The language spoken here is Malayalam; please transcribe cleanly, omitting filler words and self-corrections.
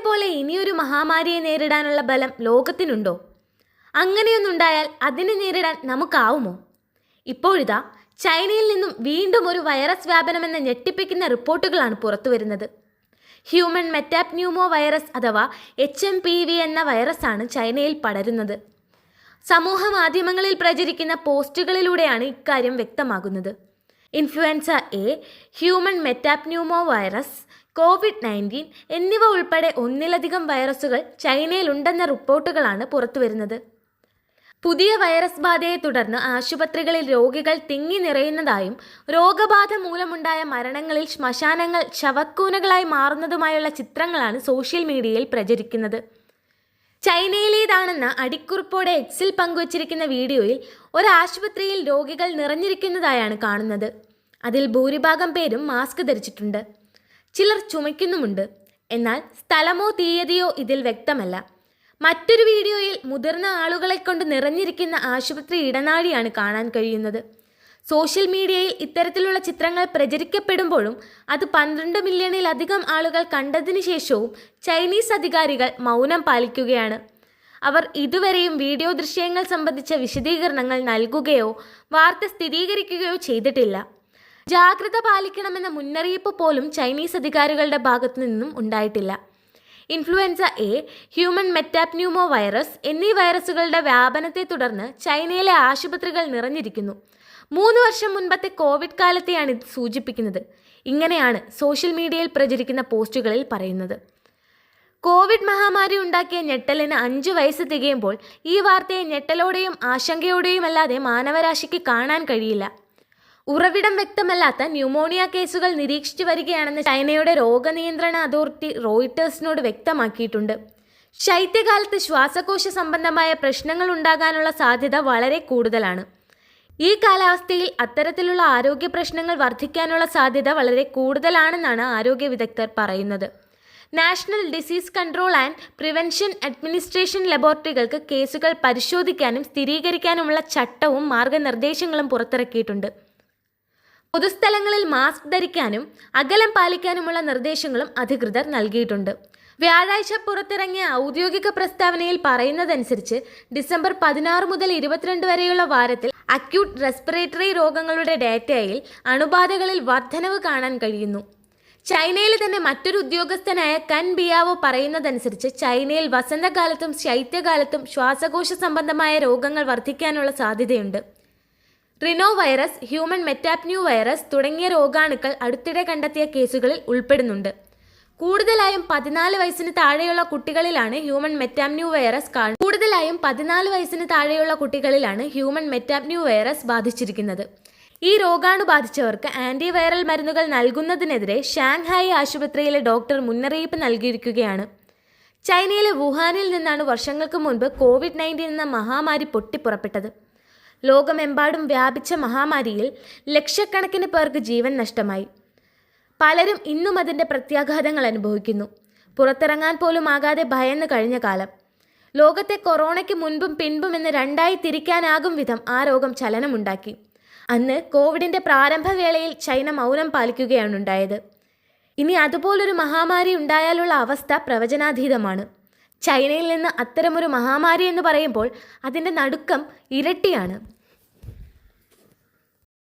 പോലെ ഇനിയൊരു മഹാമാരിയെ നേരിടാനുള്ള ബലം ലോകത്തിനുണ്ടോ? അങ്ങനെയൊന്നുണ്ടായാൽ അതിനെ നേരിടാൻ നമുക്കാവുമോ? ഇപ്പോഴിതാ ചൈനയിൽ നിന്നും വീണ്ടും ഒരു വൈറസ് വ്യാപനമെന്ന ഞെട്ടിപ്പിക്കുന്ന റിപ്പോർട്ടുകളാണ് പുറത്തുവരുന്നത്. ഹ്യൂമൻ മെറ്റാപ്ന്യൂമോ വൈറസ് അഥവാ HMPV എന്ന വൈറസാണ് ചൈനയിൽ പടരുന്നത്. സമൂഹ മാധ്യമങ്ങളിൽ പ്രചരിക്കുന്ന പോസ്റ്റുകളിലൂടെയാണ് ഇക്കാര്യം വ്യക്തമാകുന്നത്. Influenza A, human metapneumo virus, COVID-19 എന്നിവ ഉൾപ്പെടെ ഒന്നിലധികം വൈറസുകൾ ചൈനയിലുണ്ടെന്ന റിപ്പോർട്ടുകളാണ് പുറത്തുവരുന്നത്. പുതിയ വൈറസ് ബാധയെ തുടർന്ന് ആശുപത്രികളിൽ രോഗികൾ തിങ്ങി നിറയുന്നതായും രോഗബാധ മൂലമുണ്ടായ മരണങ്ങളിൽ ശ്മശാനങ്ങൾ ശവക്കൂനകളായി മാറുന്നതുമായുള്ള ചിത്രങ്ങളാണ് സോഷ്യൽ മീഡിയയിൽ പ്രചരിക്കുന്നത്. ചൈനയിലേതാണെന്ന അടിക്കുറിപ്പോടെ എക്സിൽ പങ്കുവച്ചിരിക്കുന്ന വീഡിയോയിൽ ഒരാശുപത്രിയിൽ രോഗികൾ നിറഞ്ഞിരിക്കുന്നതായാണ് കാണുന്നത്. അതിൽ ഭൂരിഭാഗം പേരും മാസ്ക് ധരിച്ചിട്ടുണ്ട്. ചിലർ ചുമയ്ക്കുന്നുമുണ്ട്. എന്നാൽ സ്ഥലമോ തീയതിയോ ഇതിൽ വ്യക്തമല്ല. മറ്റൊരു വീഡിയോയിൽ മുതിർന്ന ആളുകളെ കൊണ്ട് നിറഞ്ഞിരിക്കുന്ന ആശുപത്രി ഇടനാഴിയാണ് കാണാൻ കഴിയുന്നത്. സോഷ്യൽ മീഡിയയിൽ ഇത്തരത്തിലുള്ള ചിത്രങ്ങൾ പ്രചരിക്കപ്പെടുമ്പോഴും അത് 12 മില്യണിലധികം ആളുകൾ കണ്ടതിനു ശേഷവും ചൈനീസ് അധികാരികൾ മൗനം പാലിക്കുകയാണ്. അവർ ഇതുവരെയും വീഡിയോ ദൃശ്യങ്ങൾ സംബന്ധിച്ച വിശദീകരണങ്ങൾ നൽകുകയോ വാർത്ത സ്ഥിരീകരിക്കുകയോ ചെയ്തിട്ടില്ല. ജാഗ്രത പാലിക്കണമെന്ന മുന്നറിയിപ്പ് പോലും ചൈനീസ് അധികാരികളുടെ ഭാഗത്തു നിന്നും ഉണ്ടായിട്ടില്ല. Influenza A, human metapneumo virus എന്നീ വൈറസുകളുടെ വ്യാപനത്തെ തുടർന്ന് ചൈനയിലെ ആശുപത്രികൾ നിറഞ്ഞിരിക്കുന്നു. 3 വർഷം മുൻപത്തെ കോവിഡ് കാലത്തെയാണ് ഇത് സൂചിപ്പിക്കുന്നത്. ഇങ്ങനെയാണ് സോഷ്യൽ മീഡിയയിൽ പ്രചരിക്കുന്ന പോസ്റ്റുകളിൽ പറയുന്നത്. കോവിഡ് മഹാമാരി ഉണ്ടാക്കിയ ഞെട്ടലിന് 5 വയസ്സ് തികയുമ്പോൾ ഈ വാർത്തയെ ഞെട്ടലോടെയും ആശങ്കയോടെയും അല്ലാതെ മാനവരാശിക്ക് കാണാൻ കഴിയില്ല. ഉറവിടം വ്യക്തമല്ലാത്ത ന്യൂമോണിയ കേസുകൾ നിരീക്ഷിച്ചു വരികയാണെന്ന് ചൈനയുടെ രോഗനിയന്ത്രണ അതോറിറ്റി റോയിട്ടേഴ്സിനോട് വ്യക്തമാക്കിയിട്ടുണ്ട്. ശൈത്യകാലത്ത് ശ്വാസകോശ സംബന്ധമായ പ്രശ്നങ്ങൾ ഉണ്ടാകാനുള്ള സാധ്യത വളരെ കൂടുതലാണ്. ഈ കാലാവസ്ഥയിൽ അത്തരത്തിലുള്ള ആരോഗ്യ പ്രശ്നങ്ങൾ വർദ്ധിക്കാനുള്ള സാധ്യത വളരെ കൂടുതലാണെന്നാണ് ആരോഗ്യ വിദഗ്ധർ പറയുന്നത്. National disease control and prevention administration ലബോറട്ടറികൾക്ക് കേസുകൾ പരിശോധിക്കാനും സ്ഥിരീകരിക്കാനുമുള്ള ചട്ടവും മാർഗനിർദ്ദേശങ്ങളും പുറത്തിറക്കിയിട്ടുണ്ട്. പൊതുസ്ഥലങ്ങളിൽ മാസ്ക് ധരിക്കാനും അകലം പാലിക്കാനുമുള്ള നിർദ്ദേശങ്ങളും അധികൃതർ നൽകിയിട്ടുണ്ട്. വ്യാഴാഴ്ച പുറത്തിറങ്ങിയ ഔദ്യോഗിക പ്രസ്താവനയിൽ പറയുന്നതനുസരിച്ച് ഡിസംബർ 16 മുതൽ 22 വരെയുള്ള വാരത്തിൽ അക്യൂട്ട് റെസ്പിറേറ്ററി രോഗങ്ങളുടെ ഡാറ്റയിൽ അണുബാധകളിൽ വർധനവ് കാണാൻ കഴിയുന്നു. ചൈനയിൽ തന്നെ മറ്റൊരു ഉദ്യോഗസ്ഥനായ കൻ ബിയാവോ പറയുന്നതനുസരിച്ച് ചൈനയിൽ വസന്തകാലത്തും ശൈത്യകാലത്തും ശ്വാസകോശ സംബന്ധമായ രോഗങ്ങൾ വർദ്ധിക്കാനുള്ള സാധ്യതയുണ്ട്. റിനോ വൈറസ്, ഹ്യൂമൻ മെറ്റാപ്ന്യൂ വൈറസ് തുടങ്ങിയ രോഗാണുക്കൾ അടുത്തിടെ കണ്ടെത്തിയ കേസുകളിൽ ഉൾപ്പെടുന്നുണ്ട്. കൂടുതലായും 14 വയസ്സിന് താഴെയുള്ള കുട്ടികളിലാണ് ഹ്യൂമൻ മെറ്റാപ്ന്യൂ വൈറസ് ബാധിച്ചിരിക്കുന്നത്. ഈ രോഗാണു ബാധിച്ചവർക്ക് ആന്റിവൈറൽ മരുന്നുകൾ നൽകുന്നതിനെതിരെ ഷാങ്ഹായി ആശുപത്രിയിലെ ഡോക്ടർ മുന്നറിയിപ്പ് നൽകിയിരിക്കുകയാണ്. ചൈനയിലെ വുഹാനിൽ നിന്നാണ് വർഷങ്ങൾക്ക് മുൻപ് COVID-19 എന്ന മഹാമാരി പൊട്ടിപ്പുറപ്പെട്ടത്. ലോകമെമ്പാടും വ്യാപിച്ച മഹാമാരിയിൽ ലക്ഷക്കണക്കിന് പേർക്ക് ജീവൻ നഷ്ടമായി. പലരും ഇന്നും അതിൻ്റെ പ്രത്യാഘാതങ്ങൾ അനുഭവിക്കുന്നു. പുറത്തിറങ്ങാൻ പോലും ആകാതെ ഭയന്ന് കഴിഞ്ഞ കാലം. ലോകത്തെ കൊറോണയ്ക്ക് മുൻപും പിൻപും എന്ന് രണ്ടായി തിരിക്കാനാകും വിധം ആ രോഗം ചലനമുണ്ടാക്കി. അന്ന് കോവിഡിൻ്റെ പ്രാരംഭവേളയിൽ ചൈന മൗനം പാലിക്കുകയാണുണ്ടായത്. ഇനി അതുപോലൊരു മഹാമാരി ഉണ്ടായാലുള്ള അവസ്ഥ പ്രവചനാതീതമാണ്. ചൈനയിൽ നിന്ന് അത്തരമൊരു മഹാമാരി എന്ന് പറയുമ്പോൾ അതിൻ്റെ നടുക്കം ഇരട്ടിയാണ്.